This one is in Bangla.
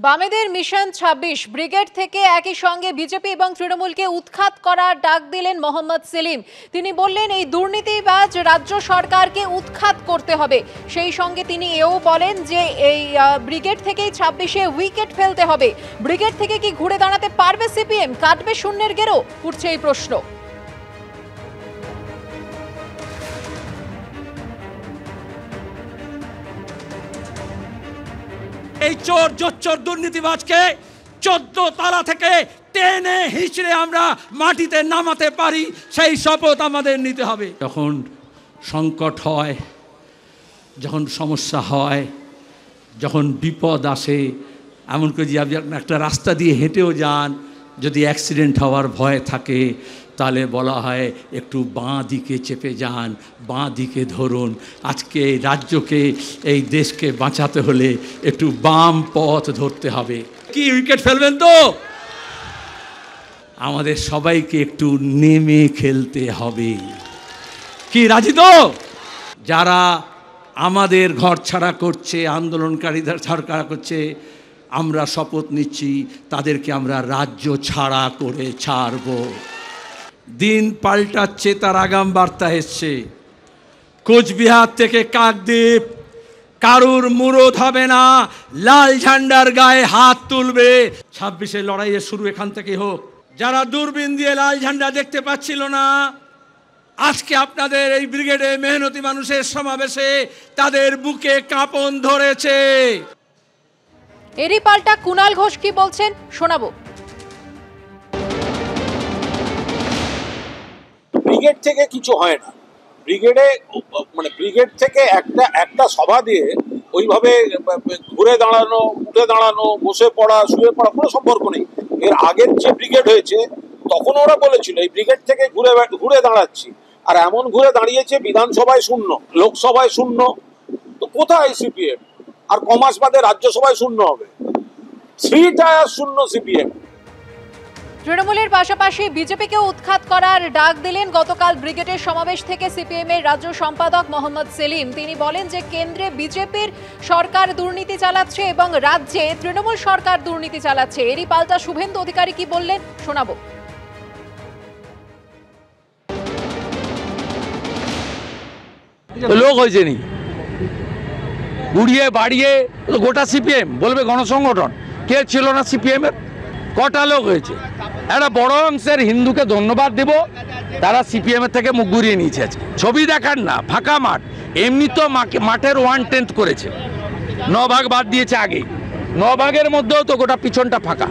বামেদের মিশন ২৬ ব্রিগেড থেকে একই সঙ্গে বিজেপি এবং তৃণমূলকে উৎখাত করার ডাক দিলেন মোহাম্মদ সেলিম। তিনি বললেন এই দুর্নীতিবাজ রাজ্য সরকারকে উৎখাত করতে হবে। সেই সঙ্গে তিনি এও বলেন যে এই ব্রিগেড থেকেই ২৬-এ উইকেট ফেলতে হবে। ব্রিগেড থেকে কি ঘুরে দাঁড়াতে পারবে সিপিএম? কাটবে শূন্যের গেরো? উঠছে এই প্রশ্ন। এই চোর জোচ্চোর দুর্নীতিবাজকে 14 তলা থেকে টেনে হিঁচড়ে আমরা মাটিতে নামাতে পারি, সেই শপথ আমাদের নিতে হবে। যখন সংকট হয়, যখন সমস্যা হয়, যখন বিপদ আসে, এমন করে যে আপনি একটা রাস্তা দিয়ে হেঁটেও যান, যদি অ্যাক্সিডেন্ট হওয়ার ভয় থাকে তাহলে বলা হয় একটু বাঁ দিকে চেপে যান, বাঁ দিকে ধরুন। আজকে এই রাজ্যকে, এই দেশকে বাঁচাতে হলে একটু বাম পথ ধরতে হবে। কি উইকেট ফেলবেন তো? আমাদের সবাইকে একটু নেমে খেলতে হবে। কি রাজি তো? যারা আমাদের ঘর ছাড়া করছে, আন্দোলনকারীদের ছাড়া করছে, আমরা শপথ নিচ্ছি তাদেরকে আমরা রাজ্য ছাড়া করে ছাড়ব। দিন পাল্টাচ্ছে, তার আগাম বার্তা এসছে। কোচবিহার থেকে কাকদ্বীপ কারুর মুরদ হবে না, লাল ঝান্ডার গায়ে হাত তুলবে। ২৬-এর লড়াইয়ের শুরু এখান থেকে হোক। যারা দূরবীন দিয়ে লাল ঝান্ডা দেখতে পাচ্ছিল না, আজকে আপনাদের এই ব্রিগেডে মেহনতি মানুষের সমাবেশে তাদের বুকে কাঁপন ধরেছে। এরই পাল্টা কুণাল ঘোষ কি বলছেন শোনাবো। ব্রিগেড থেকে কিছু হয় না। ব্রিগেডে ব্রিগেড থেকে একটা সভা দিয়ে ওইভাবে ঘুরে দাঁড়ানো, উঠে দাঁড়ানো, বসে পড়া, শুয়ে পড়া কোনো সম্পর্ক নেই। এর আগের যে ব্রিগেড হয়েছে তখন ওরা বলেছিল এই ব্রিগেড থেকে ঘুরে দাঁড়াচ্ছি, আর এমন ঘুরে দাঁড়িয়েছে বিধানসভায় শূন্য, লোকসভায় শূন্য। তো কোথায় সিপিএম? আর কমাস বাদে রাজ্যসভায় শূন্য হবে, 3 টায়ার শূন্য সিপিএম। তৃণমূলের পাশাপাশি বিজেপিকে উৎখাত করার ডাক দিলেন গতকাল ব্রিগেডের সমাবেশ থেকে সিপিএম এর রাজ্য সম্পাদক মোহাম্মদ সেলিম। তিনি বলেন যে কেন্দ্রে বিজেপির সরকার দুর্নীতি চালাচ্ছে এবং রাজ্যে তৃণমূল সরকার দুর্নীতি চালাচ্ছে। এরই পাল্টা শুভেন্দু অধিকারী কি বললেন শোনাবো। লোক হয়েছে নি উড়িয়ে বাড়িয়ে গোটা সিপিএম বলবে গণসংগঠন। কে ছিল না সিপিএম এর? কটা লোক হয়েছে? একটা বড় অংশের হিন্দুকে ধন্যবাদ দেব, তারা সিপিএম এর থেকে মুখ ঘুরিয়ে নিয়েছে। আজকে ছবি দেখান না, ফাঁকা মাঠ। এমনি তো মাঠের 1/10 করেছে, 9 ভাগ বাদ দিয়েছে আগে। 9 ভাগের মধ্যেও তো গোটা পিছনটা ফাঁকা।